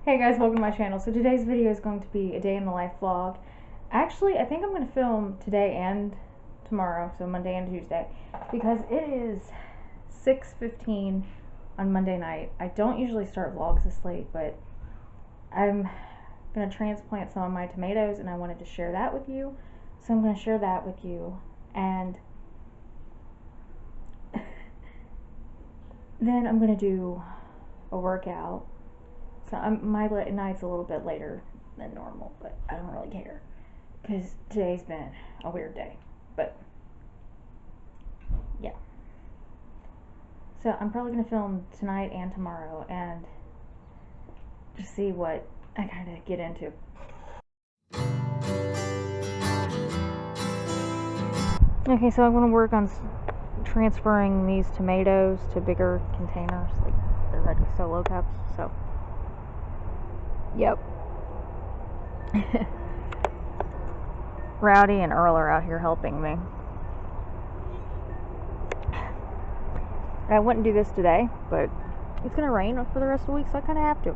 Hey guys, welcome to my channel. So today's video is going to be a day in the life vlog. Actually, I think I'm going to film today and tomorrow, so Monday and Tuesday, because it is 6:15 on Monday night. I don't usually start vlogs this late, but I'm going to transplant some of my tomatoes and I wanted to share that with you. So I'm going to share that with you, and then I'm going to do a workout. So my night's a little bit later than normal, but I don't really care because today's been a weird day. But yeah, so I'm probably gonna film tonight and tomorrow and just see what I kind of get into. Okay, so I'm gonna work on transferring these tomatoes to bigger containers, like they're ready solo cups. So. Yep. Rowdy and Earl are out here helping me. I wouldn't do this today, but it's gonna rain for the rest of the week, so I kind of have to.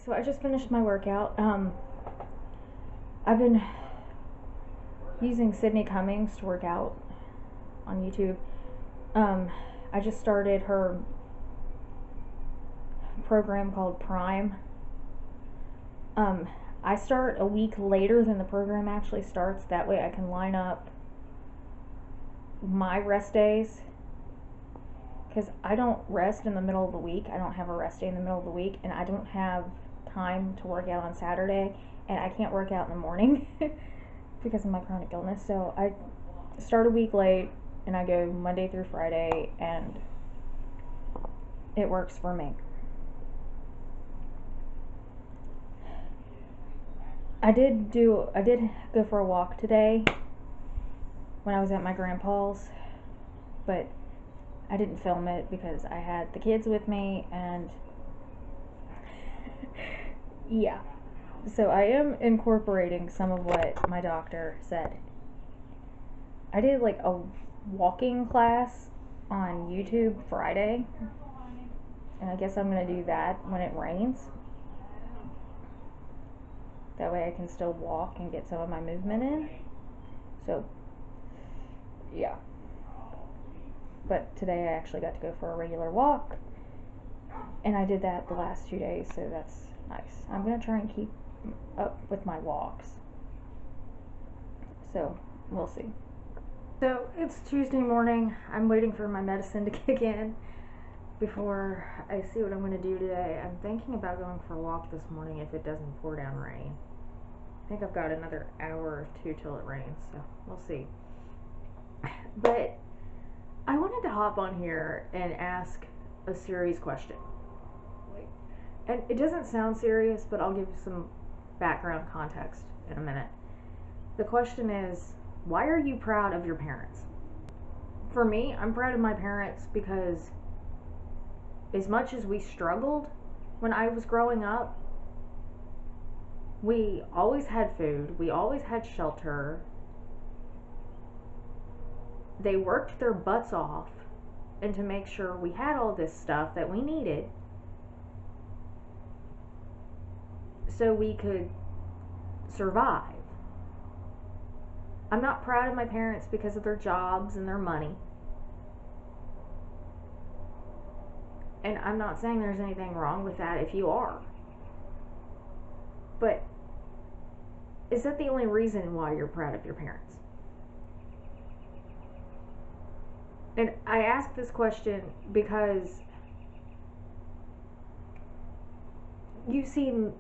So I just finished my workout. I've been using Sydney Cummings to work out on YouTube. I just started her program called Prime. I start a week later than the program actually starts. That way I can line up my rest days, because I don't rest in the middle of the week. I don't have a rest day in the middle of the week, and I don't have time to work out on Saturday, and I can't work out in the morning. because of my chronic illness. So I start a week late and I go Monday through Friday, and it works for me. I did go for a walk today when I was at my grandpa's, but I didn't film it because I had the kids with me, and yeah. So I am incorporating some of what my doctor said. I did like a walking class on YouTube Friday, and I guess I'm gonna do that when it rains. That way I can still walk and get some of my movement in. So, yeah. But today I actually got to go for a regular walk, and I did that the last 2 days, so that's nice. I'm gonna try and keep up with my walks. So, we'll see. So, it's Tuesday morning. I'm waiting for my medicine to kick in before I see what I'm going to do today. I'm thinking about going for a walk this morning if it doesn't pour down rain. I think I've got another hour or two till it rains, so we'll see. But I wanted to hop on here and ask a serious question. And it doesn't sound serious, but I'll give you some background context in a minute. The question is, why are you proud of your parents? For me, I'm proud of my parents because as much as we struggled when I was growing up, we always had food, we always had shelter. They worked their butts off and to make sure we had all this stuff that we needed so we could survive. I'm not proud of my parents because of their jobs and their money. And I'm not saying there's anything wrong with that if you are. But is that the only reason why you're proud of your parents? And I ask this question because you've seen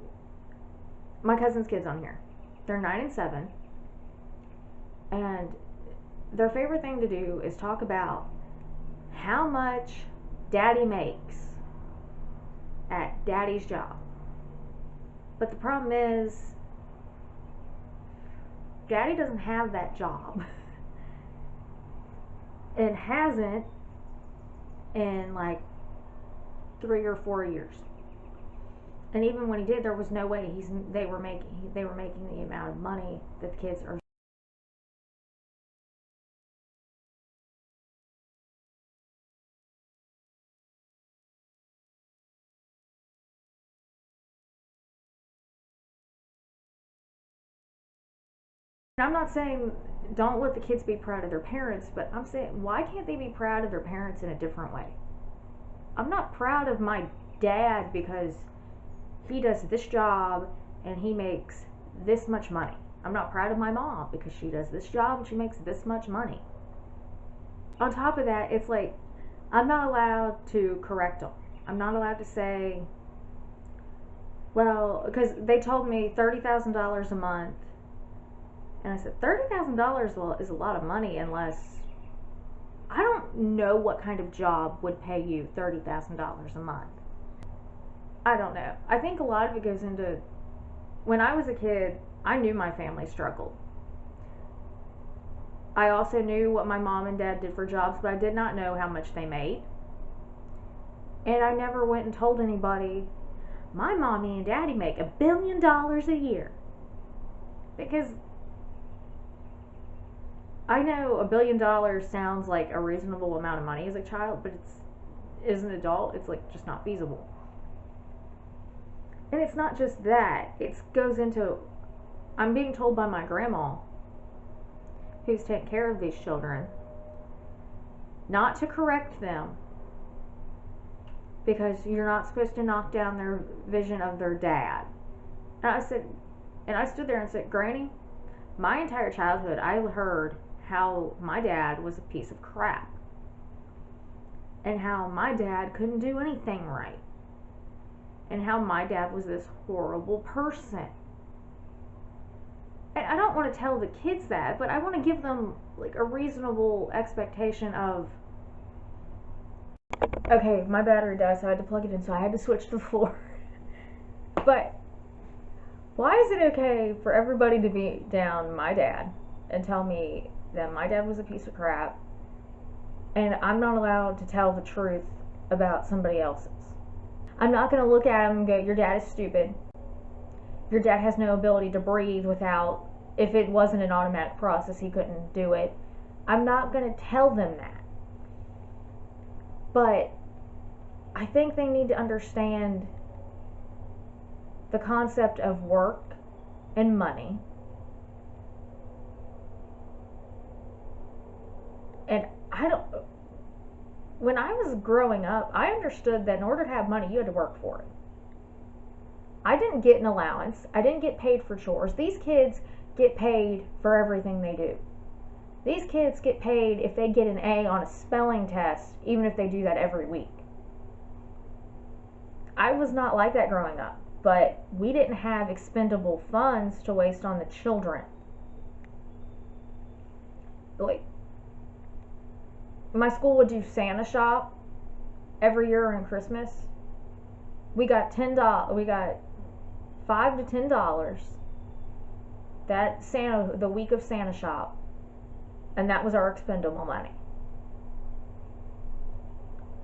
my cousin's kids on here. They're 9 and 7. And their favorite thing to do is talk about how much daddy makes at daddy's job. But the problem is, daddy doesn't have that job and hasn't in like 3 or 4 years. And even when he did, there was no way they were making the amount of money that the kids are. I'm not saying don't let the kids be proud of their parents, but I'm saying, why can't they be proud of their parents in a different way? I'm not proud of my dad because he does this job and he makes this much money. I'm not proud of my mom because she does this job and she makes this much money. On top of that, it's like, I'm not allowed to correct them. I'm not allowed to say, well, because they told me $30,000 a month. And I said, $30,000 is a lot of money unless, I don't know what kind of job would pay you $30,000 a month. I don't know. I think a lot of it goes into, when I was a kid, I knew my family struggled. I also knew what my mom and dad did for jobs, but I did not know how much they made. And I never went and told anybody, my mommy and daddy make $1 billion a year. Because I know $1 billion sounds like a reasonable amount of money as a child, but as an adult, it's like just not feasible. And it's not just that. It goes into, I'm being told by my grandma, who's taking care of these children, not to correct them because you're not supposed to knock down their vision of their dad. And I stood there and said, Granny, my entire childhood I heard how my dad was a piece of crap and how my dad couldn't do anything right and how my dad was this horrible person. And I don't want to tell the kids that, but I want to give them like a reasonable expectation of, okay, my battery died, so I had to plug it in, so I had to switch to the floor. But why is it okay for everybody to be down my dad and tell me that my dad was a piece of crap, and I'm not allowed to tell the truth about somebody else's? I'm not going to look at him and go, your dad is stupid. Your dad has no ability to breathe without, if it wasn't an automatic process, he couldn't do it. I'm not going to tell them that. But I think they need to understand the concept of work and money. And when I was growing up, I understood that in order to have money, you had to work for it. I didn't get an allowance. I didn't get paid for chores. These kids get paid for everything they do. These kids get paid if they get an A on a spelling test, even if they do that every week. I was not like that growing up, but we didn't have expendable funds to waste on the children. Like, my school would do Santa shop every year around Christmas. We got $10. We got $5 to $10 that Santa, the week of Santa shop, and that was our expendable money.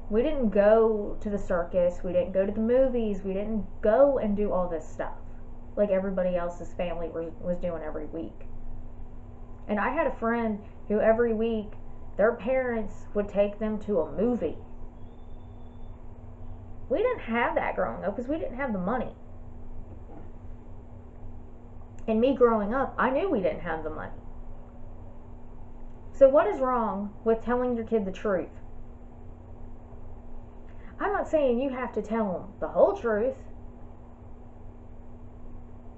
We didn't go to the circus. We didn't go to the movies. We didn't go and do all this stuff like everybody else's family was doing every week. And I had a friend who every week their parents would take them to a movie. We didn't have that growing up because we didn't have the money. And me growing up, I knew we didn't have the money. So what is wrong with telling your kid the truth? I'm not saying you have to tell them the whole truth,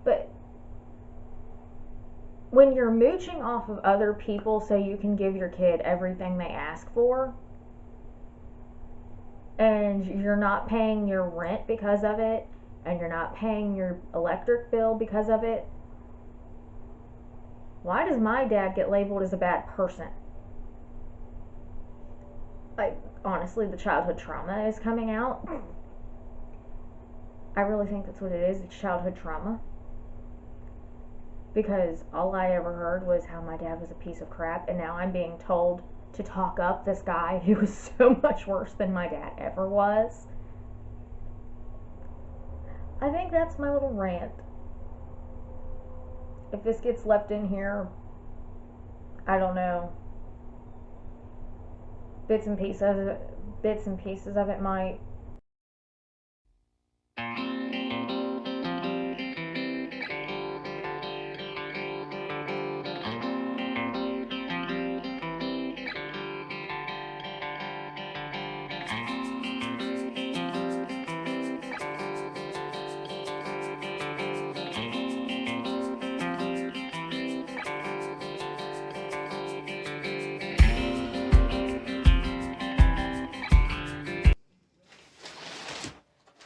but when you're mooching off of other people so you can give your kid everything they ask for, and you're not paying your rent because of it, and you're not paying your electric bill because of it, why does my dad get labeled as a bad person? Honestly, the childhood trauma is coming out. I really think that's what it is. It's childhood trauma. Because all I ever heard was how my dad was a piece of crap, and now I'm being told to talk up this guy who was so much worse than my dad ever was. I think that's my little rant. If this gets left in here, I don't know. Bits and pieces of it might.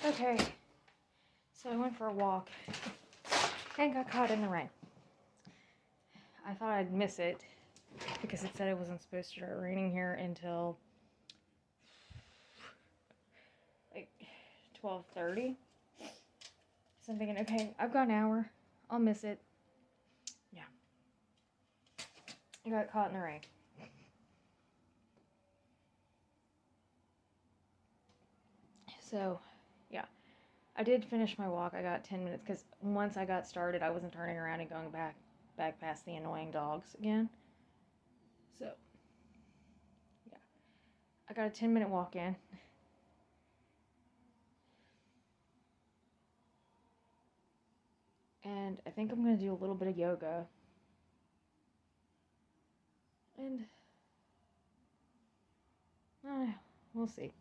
Okay, so I went for a walk and got caught in the rain. I thought I'd miss it because it said it wasn't supposed to start raining here until like 12:30. So I'm thinking, okay, I've got an hour. I'll miss it. Yeah. I got caught in the rain. So, yeah. I did finish my walk. I got 10 minutes because once I got started, I wasn't turning around and going back past the annoying dogs again. So, yeah. I got a 10-minute walk in. And I think I'm going to do a little bit of yoga. And, I don't know. We'll see.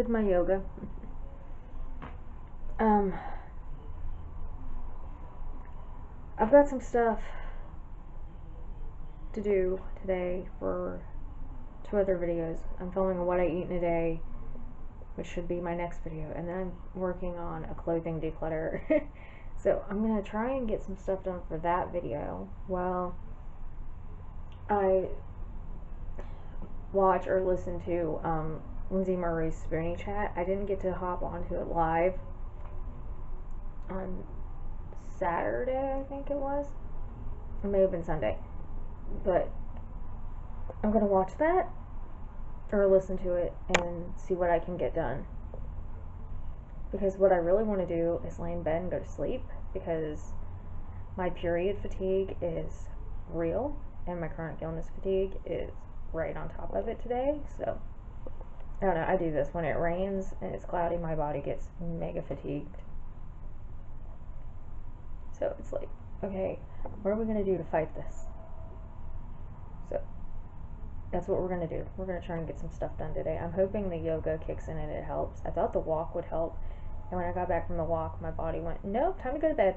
did my yoga. I've got some stuff to do today for 2 other videos. I'm filming a what I eat in a day, which should be my next video, and then I'm working on a clothing declutter. So I'm gonna try and get some stuff done for that video while I watch or listen to Lindsay Murray's Spoonie Chat. I didn't get to hop onto it live on Saturday, I think it was. It may have been Sunday. But I'm gonna watch that or listen to it and see what I can get done. Because what I really want to do is lay in bed and go to sleep, because my period fatigue is real and my chronic illness fatigue is right on top of it today. So I don't know, I do this when it rains and it's cloudy, my body gets mega fatigued. So it's like, okay, what are we going to do to fight this? So that's what we're going to do. We're going to try and get some stuff done today. I'm hoping the yoga kicks in and it helps. I thought the walk would help, and when I got back from the walk, my body went, nope, time to go to bed.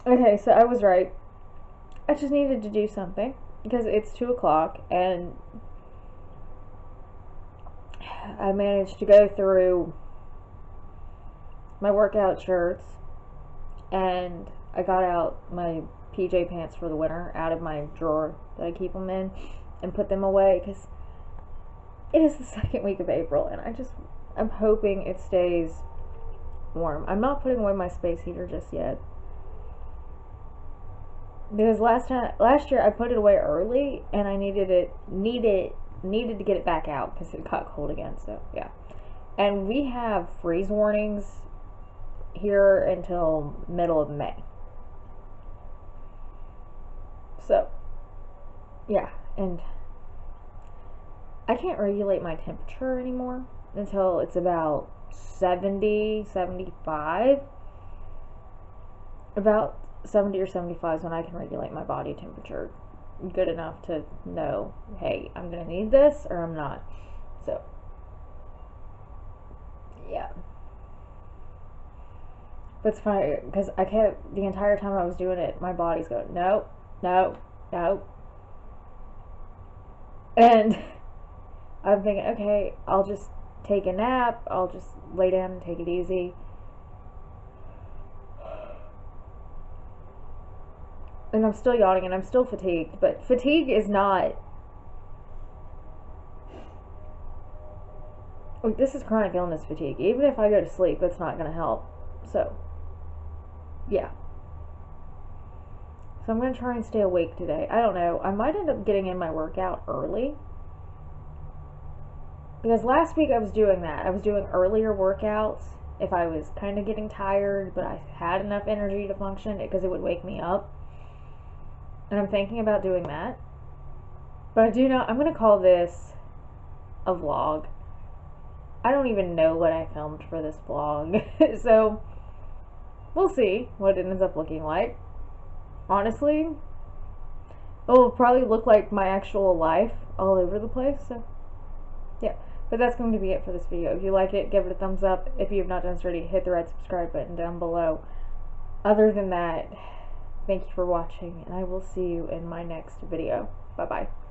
Okay, so I was right. I just needed to do something because it's 2 o'clock and I managed to go through my workout shirts and I got out my PJ pants for the winter out of my drawer that I keep them in and put them away because it is the 2nd week of April and I'm hoping it stays warm. I'm not putting away my space heater just yet, because last year I put it away early and I needed to get it back out because it got cold again. So yeah, and we have freeze warnings here until middle of May. So yeah, and I can't regulate my temperature anymore until it's about 70, 75. About 70 or 75 is when I can regulate my body temperature good enough to know, hey, I'm gonna need this or I'm not. So yeah, but it's funny because I kept, the entire time I was doing it, my body's going, no, no, no, and I'm thinking, okay, I'll just take a nap, I'll just lay down and take it easy. And I'm still yawning and I'm still fatigued, but fatigue is not, like, this is chronic illness fatigue. Even if I go to sleep, that's not going to help. So, yeah. So I'm going to try and stay awake today. I don't know. I might end up getting in my workout early. Because last week I was doing that. I was doing earlier workouts if I was kind of getting tired, but I had enough energy to function because it would wake me up. And I'm thinking about doing that. But I do not, I'm going to call this a vlog. I don't even know what I filmed for this vlog. So, we'll see what it ends up looking like. Honestly, it'll probably look like my actual life all over the place. So, yeah. But that's going to be it for this video. If you like it, give it a thumbs up. If you have not done so already, hit the red subscribe button down below. Other than that, thank you for watching, and I will see you in my next video. Bye-bye.